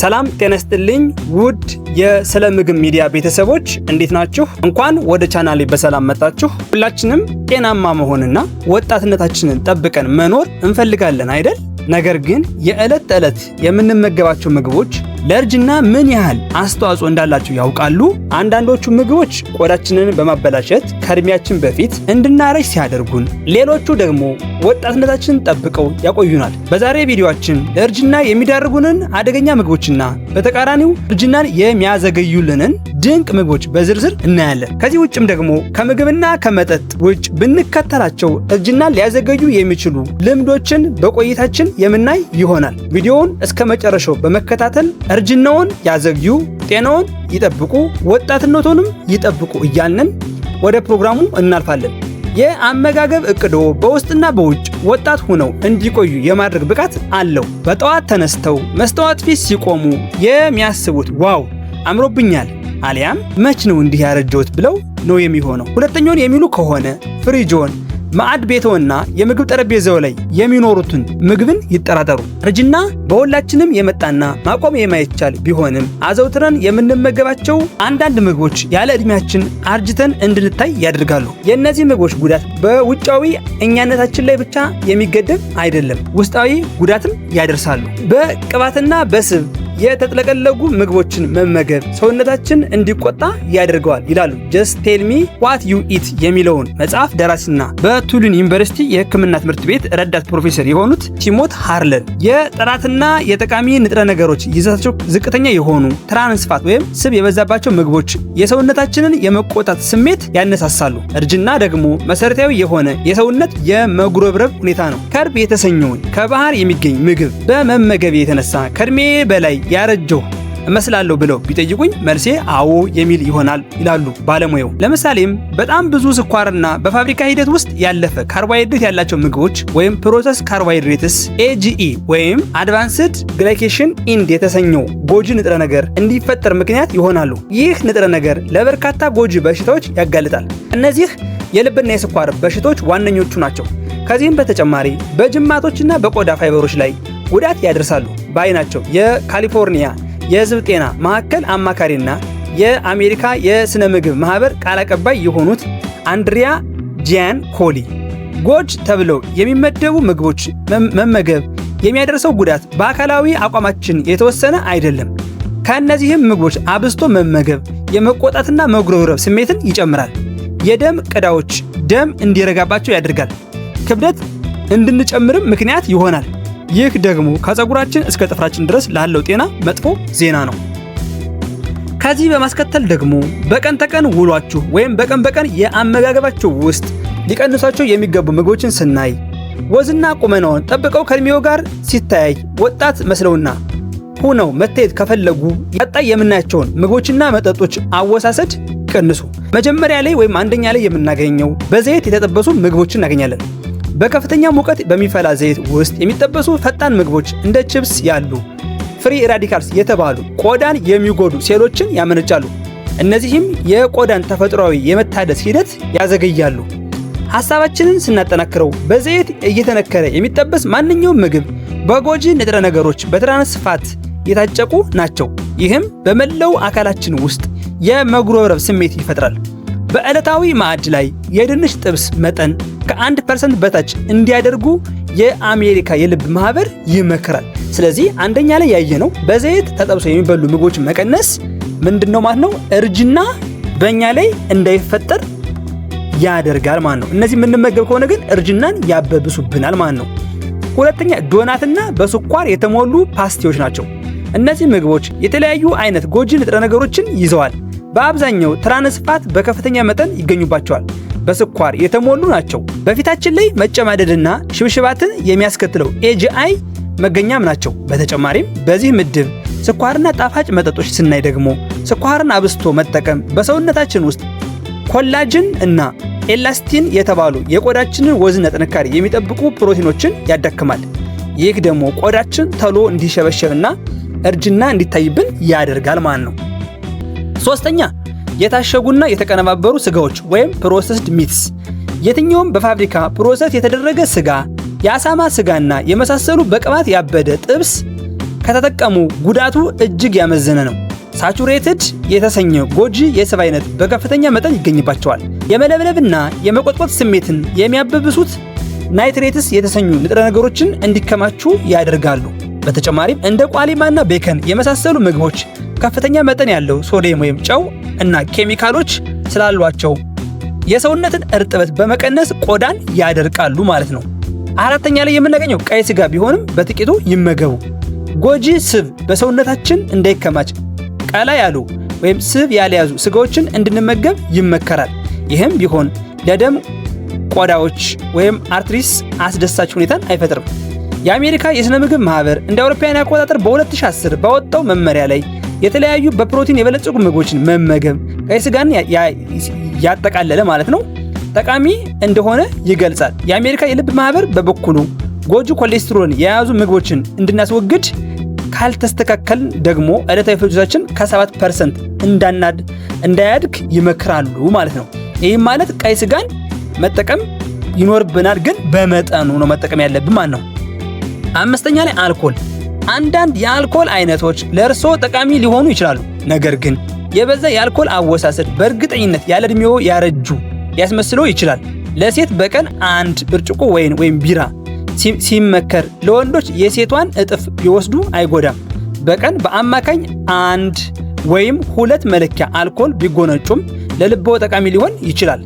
ሰላም ጤና ይስጥልኝ ውድ የስለ ምግብ ሚዲያ ቤተሰቦች እንዴት ናችሁ? እንኳን ወደ ቻናሌ በሰላም መጣችሁ። ሁላችንም ጤናማ መሆንና ወጣትነታችንን ጠብቀን መኖር እንፈልጋለን አይደል? ነገር ግን የዕለት ተዕለት የምንመገባቸው ምግቦች ለእርጅና ምን ያህል አስተዋጽኦ እንዳላቸው ያውቃሉ? አንዳንዶቹ ምግቦች ቆዳችንን በማበላሸት ከእድሜያችን በፊት እንድናረጅ ሲያደርጉን፣ ሌሎቹ ደግሞ ወጣትነታችንን ጠብቀው ያቆዩናል። በዛሬ ቪዲዮአችን ለእርጅና የሚዳርጉንን አደገኛ ምግቦችና በተቃራኒው እርጅናን የሚያዘገዩልንን ድንቅ ምግቦች በዝርዝር እናያለን። ከዚህ ውጭም ደግሞ ከምግብና ከመጠጥ ውጭ ብንከተላቸው እርጅናን ሊያዘገዩ የሚችሉ ልምዶችን በቆይታችን የምናይ ይሆናል። ቪዲዮውን እስከ መጨረሻው በመከታተል እርጅናውን ያዘግዩ፣ ጤናውን ይጠብቁ፣ ወጣትነቱንም ይጠብቁ እያልን ወደ ፕሮግራሙ እናልፋለን። የአመጋገብ እቅዶ በውስጥና በውጭ ወጣት ሆነው እንዲቆዩ የማድረግ ብቃት አለው። በጠዋት ተነስተው መስታወት ፊት ሲቆሙ የሚያስቡት ዋው አምሮብኛል አሊያም መች ነው እንዲህ ያረጀሁት ብለው ነው የሚሆነው። ሁለተኛውን የሚሉ ከሆነ ፍሪጆን፣ ማዕድ ቤቶና የምግብ ጠረጴዛው ላይ የሚኖሩትን ምግብን ይጠራጠሩ። እርጅና በሁላችንም የመጣና ማቆም የማይቻል ቢሆንም አዘውትረን የምንመገባቸው አንዳንድ ምግቦች ያለ ዕድሜያችን አርጅተን እንድንታይ ያደርጋሉ። የእነዚህ ምግቦች ጉዳት በውጫዊ እኛነታችን ላይ ብቻ የሚገደብ አይደለም፣ ውስጣዊ ጉዳትም ያደርሳሉ። በቅባትና በስብ የተጥለቀለቁ ምግቦችን መመገብ ሰውነታችን እንዲቆጣ ያደርገዋል ይላሉ ጀስት ቴል ሚ ዋት ዩ ኢት የሚለውን መጽሐፍ ደራሲና በቱሊን ዩኒቨርሲቲ የሕክምና ትምህርት ቤት ረዳት ፕሮፌሰር የሆኑት ቲሞት ሃርለን። የጥራትና የጠቃሚ ንጥረ ነገሮች ይዘታቸው ዝቅተኛ የሆኑ ትራንስፋት ወይም ስብ የበዛባቸው ምግቦች የሰውነታችንን የመቆጣት ስሜት ያነሳሳሉ። እርጅና ደግሞ መሰረታዊ የሆነ የሰውነት የመጉረብረብ ሁኔታ ነው። ከርብ የተሰኘውን ከባህር የሚገኝ ምግብ በመመገብ የተነሳ ከእድሜ በላይ ያረጀው እመስላለሁ ብለው ቢጠይቁኝ መልሴ አዎ የሚል ይሆናል ይላሉ ባለሙያው። ለምሳሌም በጣም ብዙ ስኳርና በፋብሪካ ሂደት ውስጥ ያለፈ ካርቦሃይድሬት ያላቸው ምግቦች ወይም ፕሮሰስ ካርቦሃይድሬትስ ኤጂኢ ወይም አድቫንስድ ግላይኬሽን ኢንድ የተሰኘው ጎጂ ንጥረ ነገር እንዲፈጠር ምክንያት ይሆናሉ። ይህ ንጥረ ነገር ለበርካታ ጎጂ በሽታዎች ያጋልጣል። እነዚህ የልብና የስኳር በሽታዎች ዋነኞቹ ናቸው። ከዚህም በተጨማሪ በጅማቶችና በቆዳ ፋይበሮች ላይ ጉዳት ያደርሳሉ ባይ ናቸው የካሊፎርኒያ የሕዝብ ጤና ማዕከል አማካሪና የአሜሪካ የስነ ምግብ ማህበር ቃል አቀባይ የሆኑት አንድሪያ ጂያን ኮሊ። ጎጅ ተብለው የሚመደቡ ምግቦች መመገብ የሚያደርሰው ጉዳት በአካላዊ አቋማችን የተወሰነ አይደለም። ከእነዚህም ምግቦች አብዝቶ መመገብ የመቆጣትና መጉረብረብ ስሜትን ይጨምራል። የደም ቅዳዎች ደም እንዲረጋባቸው ያደርጋል። ክብደት እንድንጨምርም ምክንያት ይሆናል። ይህ ደግሞ ከፀጉራችን እስከ ጥፍራችን ድረስ ላለው ጤና መጥፎ ዜና ነው። ከዚህ በማስከተል ደግሞ በቀን ተቀን ውሏችሁ ወይም በቀን የአመጋገባችሁ ውስጥ ሊቀንሷቸው የሚገቡ ምግቦችን ስናይ ወዝና ቁመናውን ጠብቀው ከእድሜው ጋር ሲታይ ወጣት መስለውና ሆነው መታየት ከፈለጉ ቀጣይ የምናያቸውን ምግቦችና መጠጦች አወሳሰድ ቀንሱ። መጀመሪያ ላይ ወይም አንደኛ ላይ የምናገኘው በዘይት የተጠበሱ ምግቦችን እናገኛለን። በከፍተኛ ሙቀት በሚፈላ ዘይት ውስጥ የሚጠበሱ ፈጣን ምግቦች እንደ ቺፕስ ያሉ ፍሪ ራዲካልስ የተባሉ ቆዳን የሚጎዱ ሴሎችን ያመነጫሉ። እነዚህም የቆዳን ተፈጥሯዊ የመታደስ ሂደት ያዘገያሉ። ሐሳባችንን ስናጠናክረው በዘይት እየተነከረ የሚጠበስ ማንኛውም ምግብ በጎጂ ንጥረ ነገሮች በትራንስፋት የታጨቁ ናቸው። ይህም በመላው አካላችን ውስጥ የመጉረብረብ ስሜት ይፈጥራል። በዕለታዊ ማዕድ ላይ የድንች ጥብስ መጠን ከ1% በታች እንዲያደርጉ የአሜሪካ የልብ ማህበር ይመክራል። ስለዚህ አንደኛ ላይ ያየነው በዘይት ተጠብሰው የሚበሉ ምግቦች መቀነስ ምንድነው ማለት ነው? እርጅና በእኛ ላይ እንዳይፈጠር ያደርጋል ማለት ነው። እነዚህ የምንመገብ ከሆነ ግን እርጅናን ያበብሱብናል ማለት ነው። ሁለተኛ ዶናትና በስኳር የተሞሉ ፓስቲዎች ናቸው። እነዚህ ምግቦች የተለያዩ አይነት ጎጂ ንጥረ ነገሮችን ይዘዋል። በአብዛኛው ትራንስፋት በከፍተኛ መጠን ይገኙባቸዋል። በስኳር የተሞሉ ናቸው። በፊታችን ላይ መጨማደድና ሽብሽባትን የሚያስከትለው ኤጂአይ መገኛም ናቸው። በተጨማሪም በዚህ ምድብ ስኳርና ጣፋጭ መጠጦች ስናይ ደግሞ ስኳርን አብዝቶ መጠቀም በሰውነታችን ውስጥ ኮላጅን እና ኤላስቲን የተባሉ የቆዳችንን ወዝና ጥንካሬ የሚጠብቁ ፕሮቲኖችን ያዳክማል። ይህ ደግሞ ቆዳችን ተሎ እንዲሸበሸብና እርጅና እንዲታይብን ያደርጋል ማለት ነው። ሶስተኛ የታሸጉና የተቀነባበሩ ስጋዎች ወይም ፕሮሰስድ ሚትስ። የትኛውም በፋብሪካ ፕሮሰስ የተደረገ ስጋ፣ የአሳማ ስጋና የመሳሰሉ በቅባት ያበደ ጥብስ ከተጠቀሙ ጉዳቱ እጅግ ያመዘነ ነው። ሳቹሬትድ የተሰኘ ጎጂ የስብ አይነት በከፍተኛ መጠን ይገኝባቸዋል። የመለብለብና የመቆጥቆጥ ስሜትን የሚያበብሱት ናይትሬትስ የተሰኙ ንጥረ ነገሮችን እንዲከማቹ ያደርጋሉ። በተጨማሪም እንደ ቋሊማና ቤከን የመሳሰሉ ምግቦች ከፍተኛ መጠን ያለው ሶዲየም ወይም ጨው እና ኬሚካሎች ስላሏቸው የሰውነትን እርጥበት በመቀነስ ቆዳን ያደርቃሉ ማለት ነው። አራተኛ ላይ የምናገኘው ቀይ ስጋ ቢሆንም በጥቂቱ ይመገቡ። ጎጂ ስብ በሰውነታችን እንዳይከማች ቀላ ያሉ ወይም ስብ ያልያዙ ስጋዎችን እንድንመገብ ይመከራል። ይህም ቢሆን ለደም ቆዳዎች ወይም አርትሪስ አስደሳች ሁኔታን አይፈጥርም። የአሜሪካ የሥነ ምግብ ማህበር እንደ አውሮፓውያን አቆጣጠር በ2010 ባወጣው መመሪያ ላይ የተለያዩ በፕሮቲን የበለጸጉ ምግቦችን መመገብ ቀይ ስጋን ያጠቃለለ ማለት ነው ጠቃሚ እንደሆነ ይገልጻል። የአሜሪካ የልብ ማህበር በበኩሉ ጎጂ ኮሌስትሮልን የያዙ ምግቦችን እንድናስወግድ ካልተስተካከልን ደግሞ ዕለታዊ ፍጆታችን ከ7% እንዳያድግ ይመክራሉ ማለት ነው። ይህም ማለት ቀይ ስጋን መጠቀም ይኖርብናል፣ ግን በመጠኑ ነው መጠቀም ያለብን ማለት ነው። አምስተኛ ላይ አልኮል። አንዳንድ የአልኮል አይነቶች ለእርሶ ጠቃሚ ሊሆኑ ይችላሉ። ነገር ግን የበዛ የአልኮል አወሳሰድ በእርግጠኝነት ያለ ዕድሜው ያረጁ ሊያስመስለው ይችላል። ለሴት በቀን 1 ብርጭቆ ወይን ወይም ቢራ ሲመከር ለወንዶች የሴቷን እጥፍ ቢወስዱ አይጎዳም። በቀን በአማካኝ 1 ወይም 2 መለኪያ አልኮል ቢጎነጩም ለልብዎ ጠቃሚ ሊሆን ይችላል።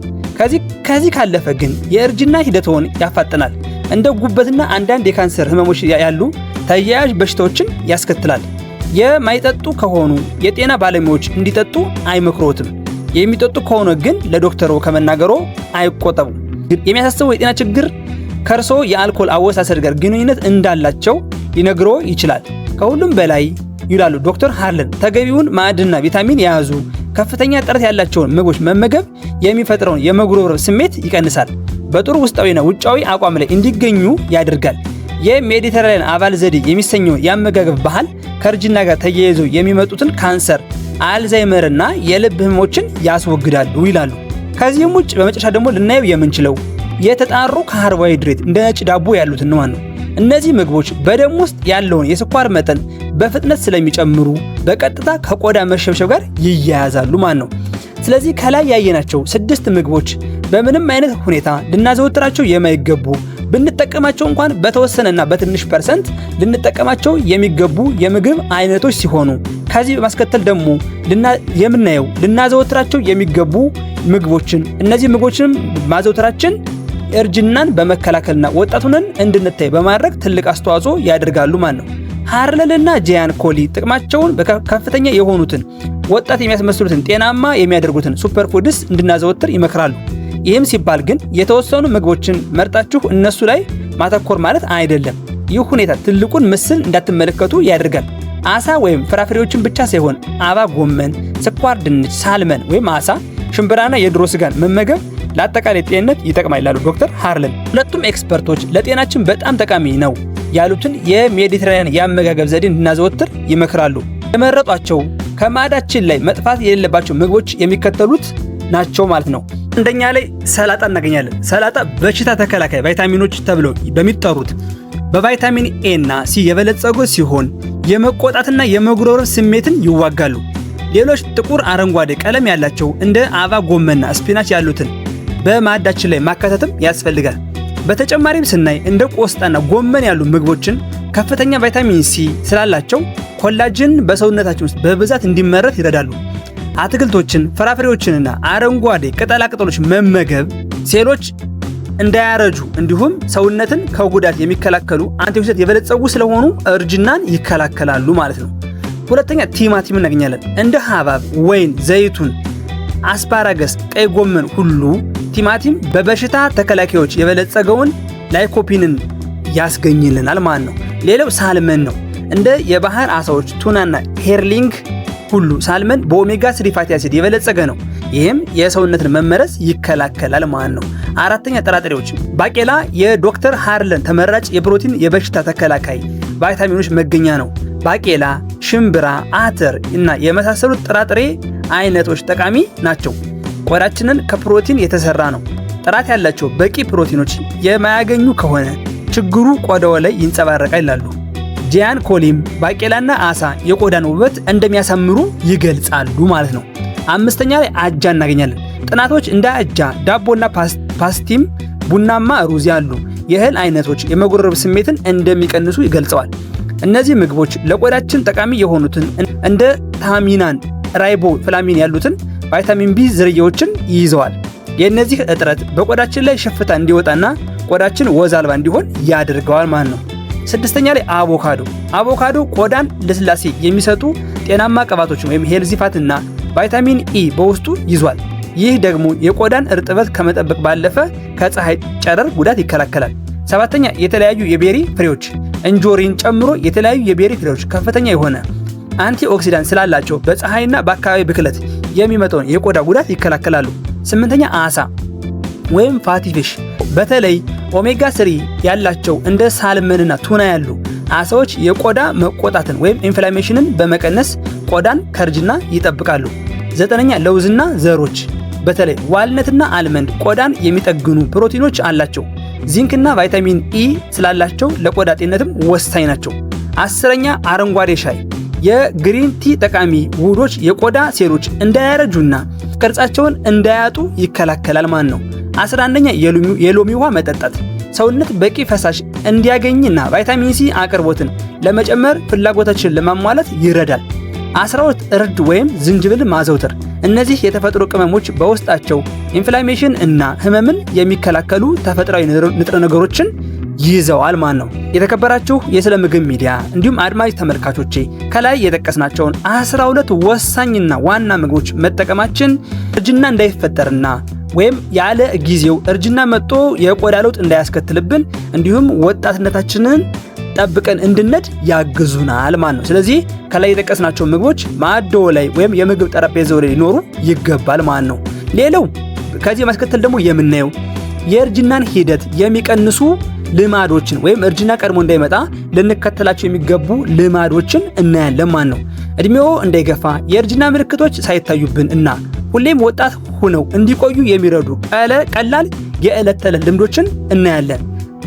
ከዚህ ካለፈ ግን የእርጅና ሂደትዎን ያፋጥናል። እንደ ጉበትና አንዳንድ የካንሰር ህመሞች ያሉ ተያያዥ በሽታዎችን ያስከትላል። የማይጠጡ ከሆኑ የጤና ባለሙያዎች እንዲጠጡ አይመክሮትም። የሚጠጡ ከሆነ ግን ለዶክተሩ ከመናገሮ አይቆጠቡ። የሚያሳስበው የጤና ችግር ከርሶ የአልኮል አወሳሰድ ጋር ግንኙነት እንዳላቸው ሊነግሮ ይችላል። ከሁሉም በላይ ይላሉ ዶክተር ሃርለን፣ ተገቢውን ማዕድንና ቪታሚን የያዙ ከፍተኛ ጥራት ያላቸውን ምግቦች መመገብ የሚፈጥረውን የመጉረምረም ስሜት ይቀንሳል። በጥሩ ውስጣዊና ውጫዊ አቋም ላይ እንዲገኙ ያደርጋል። የሜዲተራኒያን አባል ዘዴ የሚሰኘው የአመጋገብ ባህል ከእርጅና ጋር ተያይዞ የሚመጡትን ካንሰር፣ አልዛይመርና የልብ ህመሞችን ያስወግዳሉ ይላሉ። ከዚህም ውጭ በመጨረሻ ደግሞ ልናየው የምንችለው የተጣሩ ካርቦሃይድሬት እንደ ነጭ ዳቦ ያሉትን ነው። እነዚህ ምግቦች በደም ውስጥ ያለውን የስኳር መጠን በፍጥነት ስለሚጨምሩ በቀጥታ ከቆዳ መሸብሸብ ጋር ይያያዛሉ ማለት ነው። ስለዚህ ከላይ ያየናቸው 6 ምግቦች በምንም አይነት ሁኔታ ልናዘወትራቸው የማይገቡ ብንጠቀማቸው እንኳን በተወሰነና በትንሽ ፐርሰንት ልንጠቀማቸው የሚገቡ የምግብ አይነቶች ሲሆኑ ከዚህ በማስከተል ደግሞ የምናየው ልናዘወትራቸው የሚገቡ ምግቦችን እነዚህ ምግቦችን ማዘውተራችን እርጅናን በመከላከልና ወጣቱንን እንድንታይ በማድረግ ትልቅ አስተዋጽኦ ያደርጋሉ ማለት ነው። ሃርለንና ጂያን ኮሊ ጥቅማቸውን ከፍተኛ የሆኑትን ወጣት የሚያስመስሉትን ጤናማ የሚያደርጉትን ሱፐርፉድስ እንድናዘወትር ይመክራሉ። ይህም ሲባል ግን የተወሰኑ ምግቦችን መርጣችሁ እነሱ ላይ ማተኮር ማለት አይደለም። ይህ ሁኔታ ትልቁን ምስል እንዳትመለከቱ ያደርጋል። አሳ ወይም ፍራፍሬዎችን ብቻ ሳይሆን አባ ጎመን፣ ስኳር ድንች፣ ሳልመን ወይም አሳ፣ ሽምብራና የድሮ ስጋን መመገብ ለአጠቃላይ ጤንነት ይጠቅማል ይላሉ ዶክተር ሃርለን። ሁለቱም ኤክስፐርቶች ለጤናችን በጣም ጠቃሚ ነው ያሉትን የሜዲተራኒያን የአመጋገብ ዘዴ እንድናዘወትር ይመክራሉ። የመረጧቸው ከማዕዳችን ላይ መጥፋት የሌለባቸው ምግቦች የሚከተሉት ናቸው ማለት ነው። አንደኛ ላይ ሰላጣ እናገኛለን። ሰላጣ በሽታ ተከላካይ ቫይታሚኖች ተብለው በሚጠሩት በቫይታሚን ኤ እና ሲ የበለጸጉ ሲሆን የመቆጣትና የመጉረምረም ስሜትን ይዋጋሉ። ሌሎች ጥቁር አረንጓዴ ቀለም ያላቸው እንደ አበባ ጎመንና ስፒናች ያሉትን በማዕዳችን ላይ ማካተትም ያስፈልጋል። በተጨማሪም ስናይ እንደ ቆስጣና ጎመን ያሉ ምግቦችን ከፍተኛ ቫይታሚን ሲ ስላላቸው ኮላጅን በሰውነታችን ውስጥ በብዛት እንዲመረት ይረዳሉ። አትክልቶችን፣ ፍራፍሬዎችንና አረንጓዴ ቅጠላቅጠሎች መመገብ ሴሎች እንዳያረጁ እንዲሁም ሰውነትን ከጉዳት የሚከላከሉ አንቲኦክሲዳንት የበለጸጉ ስለሆኑ እርጅናን ይከላከላሉ ማለት ነው። ሁለተኛ ቲማቲም እናገኛለን። እንደ ሐብሐብ፣ ወይን፣ ዘይቱን፣ አስፓራገስ፣ ቀይ ጎመን ሁሉ ቲማቲም በበሽታ ተከላካዮች የበለጸገውን ላይኮፒንን ያስገኝልናል ማለት ነው። ሌላው ሳልመን ነው። እንደ የባህር አሳዎች፣ ቱናና ሄርሊንግ ሁሉ ሳልመን በኦሜጋ 3 ፋቲ አሲድ የበለጸገ ነው። ይህም የሰውነትን መመረዝ ይከላከላል ማለት ነው። አራተኛ ጥራጥሬዎች። ባቄላ የዶክተር ሃርለን ተመራጭ የፕሮቲን የበሽታ ተከላካይ ቫይታሚኖች መገኛ ነው። ባቄላ፣ ሽምብራ፣ አተር እና የመሳሰሉት ጥራጥሬ አይነቶች ጠቃሚ ናቸው። ቆዳችንን ከፕሮቲን የተሰራ ነው። ጥራት ያላቸው በቂ ፕሮቲኖች የማያገኙ ከሆነ ችግሩ ቆዳው ላይ ይንጸባረቃል ይላሉ ጂያን ኮሊም ባቄላና አሳ የቆዳን ውበት እንደሚያሳምሩ ይገልጻሉ ማለት ነው። አምስተኛ ላይ አጃ እናገኛለን። ጥናቶች እንደ አጃ፣ ዳቦና ፓስቲም፣ ቡናማ ሩዝ ያሉ የእህል አይነቶች የመጎረር ስሜትን እንደሚቀንሱ ይገልጸዋል። እነዚህ ምግቦች ለቆዳችን ጠቃሚ የሆኑትን እንደ ታሚናን፣ ራይቦ ፍላሚን ያሉትን ቫይታሚን ቢ ዝርያዎችን ይይዘዋል። የእነዚህ እጥረት በቆዳችን ላይ ሽፍታ እንዲወጣና ቆዳችን ወዝ አልባ እንዲሆን ያደርገዋል ማለት ነው። ስድስተኛ ላይ አቮካዶ ቆዳን ለስላሴ የሚሰጡ ጤናማ ቅባቶችን ወይም ሄልዚ ፋትና ቫይታሚን ኢ በውስጡ ይዟል። ይህ ደግሞ የቆዳን እርጥበት ከመጠበቅ ባለፈ ከፀሐይ ጨረር ጉዳት ይከላከላል። ሰባተኛ የተለያዩ የቤሪ ፍሬዎች እንጆሪን ጨምሮ የተለያዩ የቤሪ ፍሬዎች ከፍተኛ የሆነ አንቲኦክሲዳንት ስላላቸው በፀሐይና በአካባቢ ብክለት የሚመጣውን የቆዳ ጉዳት ይከላከላሉ። ስምንተኛ አሳ ወይም ፋቲ ፊሽ በተለይ ኦሜጋ 3 ያላቸው እንደ ሳልመንና ቱና ያሉ አሳዎች የቆዳ መቆጣትን ወይም ኢንፍላሜሽንን በመቀነስ ቆዳን ከእርጅና ይጠብቃሉ። ዘጠነኛ ለውዝና ዘሮች በተለይ ዋልነትና አልመንድ ቆዳን የሚጠግኑ ፕሮቲኖች አላቸው። ዚንክና ቫይታሚን ኢ ስላላቸው ለቆዳ ጤንነትም ወሳኝ ናቸው። አስረኛ አረንጓዴ ሻይ የግሪን ቲ ጠቃሚ ውህዶች የቆዳ ሴሎች እንዳያረጁና ቅርጻቸውን እንዳያጡ ይከላከላል ማለት ነው። 11ኛ የሎሚ ውሃ መጠጣት ሰውነት በቂ ፈሳሽ እንዲያገኝና ቫይታሚን ሲ አቅርቦትን ለመጨመር ፍላጎታችንን ለማሟላት ይረዳል። 12 እርድ ወይም ዝንጅብል ማዘውተር እነዚህ የተፈጥሮ ቅመሞች በውስጣቸው ኢንፍላሜሽን እና ህመምን የሚከላከሉ ተፈጥሯዊ ንጥረ ነገሮችን ይዘዋል ማለት ነው። የተከበራችሁ የስለ ምግብ ሚዲያ እንዲሁም አድማጭ ተመልካቾቼ ከላይ የጠቀስናቸውን 12 ወሳኝና ዋና ምግቦች መጠቀማችን እርጅና እንዳይፈጠርና ወይም ያለ ጊዜው እርጅና መጥቶ የቆዳ ለውጥ እንዳያስከትልብን እንዲሁም ወጣትነታችንን ጠብቀን እንድንነድ ያግዙናል ማለት ነው። ስለዚህ ከላይ የጠቀስናቸው ምግቦች ማዕድዎ ላይ ወይም የምግብ ጠረጴዛው ላይ ሊኖሩ ይገባል ማለት ነው። ሌላው ከዚህ ማስከተል ደግሞ የምናየው የእርጅናን ሂደት የሚቀንሱ ልማዶችን ወይም እርጅና ቀድሞ እንዳይመጣ ልንከተላቸው የሚገቡ ልማዶችን እናያለን ማለት ነው። እድሜው እንዳይገፋ የእርጅና ምልክቶች ሳይታዩብን እና ሁሌም ወጣት ሆነው እንዲቆዩ የሚረዱ ቀላል የዕለት ተዕለት ልምዶችን እናያለን።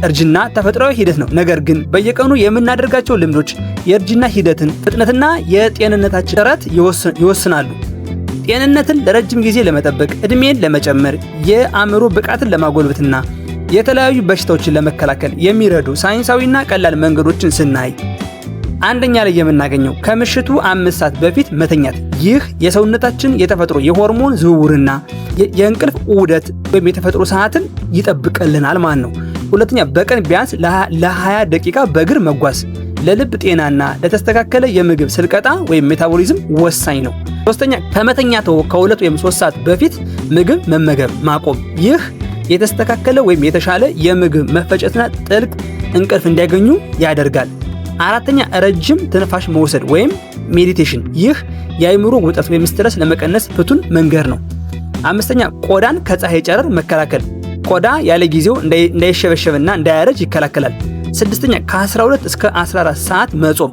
እርጅና ተፈጥሯዊ ሂደት ነው። ነገር ግን በየቀኑ የምናደርጋቸው ልምዶች የእርጅና ሂደትን ፍጥነትና የጤንነታችን ጥረት ይወስናሉ። ጤንነትን ለረጅም ጊዜ ለመጠበቅ፣ እድሜን ለመጨመር፣ የአእምሮ ብቃትን ለማጎልበትና የተለያዩ በሽታዎችን ለመከላከል የሚረዱ ሳይንሳዊና ቀላል መንገዶችን ስናይ አንደኛ ላይ የምናገኘው ከምሽቱ 5 ሰዓት በፊት መተኛት። ይህ የሰውነታችን የተፈጥሮ የሆርሞን ዝውውርና የእንቅልፍ ዑደት ወይም የተፈጥሮ ሰዓትን ይጠብቅልናል ማለት ነው። ሁለተኛ በቀን ቢያንስ ለ20 ደቂቃ በእግር መጓዝ ለልብ ጤናና ለተስተካከለ የምግብ ስልቀጣ ወይም ሜታቦሊዝም ወሳኝ ነው። ሶስተኛ ከመተኛት ከ2 ወይም 3 ሰዓት በፊት ምግብ መመገብ ማቆም። ይህ የተስተካከለ ወይም የተሻለ የምግብ መፈጨትና ጥልቅ እንቅልፍ እንዲያገኙ ያደርጋል። አራተኛ ረጅም ትንፋሽ መውሰድ ወይም ሜዲቴሽን። ይህ የአእምሮ ውጥረት ወይም ስትረስ ለመቀነስ ፍቱን መንገድ ነው። አምስተኛ ቆዳን ከፀሐይ ጨረር መከላከል። ቆዳ ያለ ጊዜው እንዳይሸበሸብና እንዳያረጅ ይከላከላል። ስድስተኛ ከ12 እስከ 14 ሰዓት መጾም።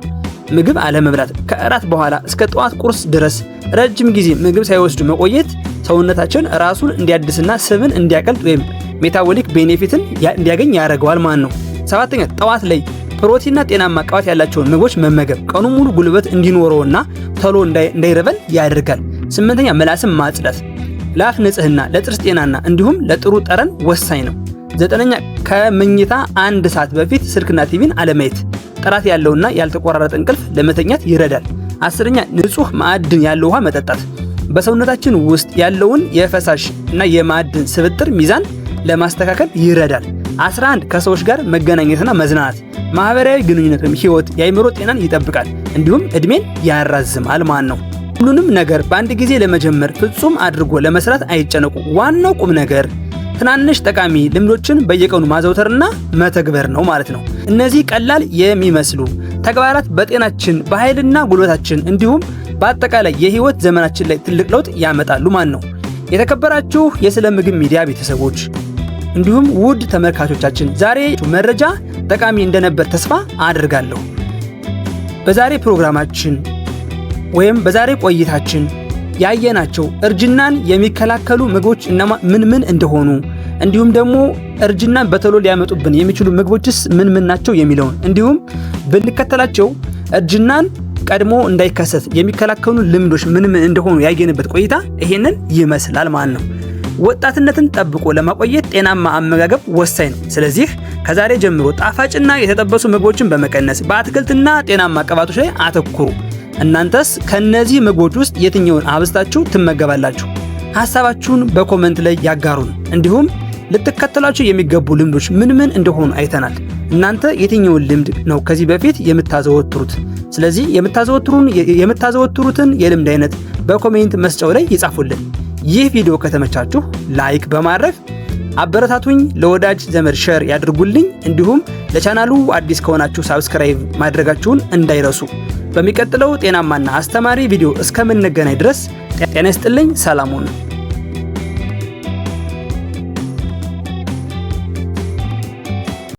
ምግብ አለመብላት። ከእራት በኋላ እስከ ጠዋት ቁርስ ድረስ ረጅም ጊዜ ምግብ ሳይወስዱ መቆየት ሰውነታችን ራሱን እንዲያድስና ስብን እንዲያቀልጥ ወይም ሜታቦሊክ ቤኔፊትን እንዲያገኝ ያደርገዋል ማለት ነው። ሰባተኛ ጠዋት ላይ ፕሮቲንና ጤናማ ቅባት ያላቸውን ምግቦች መመገብ ቀኑን ሙሉ ጉልበት እንዲኖረውና ቶሎ እንዳይረበን ያደርጋል። ስምንተኛ ምላስን ማጽዳት ለአፍ ንጽህና፣ ለጥርስ ጤናና እንዲሁም ለጥሩ ጠረን ወሳኝ ነው። ዘጠነኛ ከመኝታ 1 ሰዓት በፊት ስልክና ቲቪን አለማየት ጥራት ያለውና ያልተቆራረጠ እንቅልፍ ለመተኛት ይረዳል። 10ኛ ንጹህ ማዕድን ያለው ውሃ መጠጣት በሰውነታችን ውስጥ ያለውን የፈሳሽ እና የማዕድን ስብጥር ሚዛን ለማስተካከል ይረዳል። 11 ከሰዎች ጋር መገናኘትና መዝናናት ማህበራዊ ግንኙነት ወይም ህይወት የአእምሮ ጤናን ይጠብቃል እንዲሁም እድሜን ያራዝማል ማለት ነው። ሁሉንም ነገር በአንድ ጊዜ ለመጀመር ፍጹም አድርጎ ለመስራት አይጨነቁ። ዋናው ቁም ነገር ትናንሽ ጠቃሚ ልምዶችን በየቀኑ ማዘውተርና መተግበር ነው ማለት ነው። እነዚህ ቀላል የሚመስሉ ተግባራት በጤናችን በኃይልና ጉልበታችን እንዲሁም በአጠቃላይ የህይወት ዘመናችን ላይ ትልቅ ለውጥ ያመጣሉ ማለት ነው። የተከበራችሁ የስለ ምግብ ሚዲያ ቤተሰቦች እንዲሁም ውድ ተመልካቾቻችን ዛሬ መረጃ ጠቃሚ እንደነበር ተስፋ አድርጋለሁ። በዛሬ ፕሮግራማችን ወይም በዛሬ ቆይታችን ያየናቸው እርጅናን የሚከላከሉ ምግቦች ምን እንደሆኑ እንዲሁም ደግሞ እርጅናን በቶሎ ሊያመጡብን የሚችሉ ምግቦችስ ምን ምን ናቸው የሚለውን እንዲሁም ብንከተላቸው እርጅናን ቀድሞ እንዳይከሰት የሚከላከሉ ልምዶች ምን ምን እንደሆኑ ያየንበት ቆይታ ይሄንን ይመስላል ማለት ነው። ወጣትነትን ጠብቆ ለማቆየት ጤናማ አመጋገብ ወሳኝ ነው። ስለዚህ ከዛሬ ጀምሮ ጣፋጭና የተጠበሱ ምግቦችን በመቀነስ በአትክልትና ጤናማ ቅባቶች ላይ አተኩሩ። እናንተስ ከነዚህ ምግቦች ውስጥ የትኛውን አብዝታችሁ ትመገባላችሁ? ሐሳባችሁን በኮሜንት ላይ ያጋሩን። እንዲሁም ልትከተሏቸው የሚገቡ ልምዶች ምን ምን እንደሆኑ አይተናል። እናንተ የትኛውን ልምድ ነው ከዚህ በፊት የምታዘወትሩት? ስለዚህ የምታዘወትሩትን የልምድ አይነት በኮሜንት መስጫው ላይ ይጻፉልን። ይህ ቪዲዮ ከተመቻችሁ ላይክ በማድረግ አበረታቱኝ፣ ለወዳጅ ዘመድ ሼር ያድርጉልኝ። እንዲሁም ለቻናሉ አዲስ ከሆናችሁ ሳብስክራይብ ማድረጋችሁን እንዳይረሱ። በሚቀጥለው ጤናማና አስተማሪ ቪዲዮ እስከምንገናኝ ድረስ ጤና ይስጥልኝ። ሰላም ሁኑ።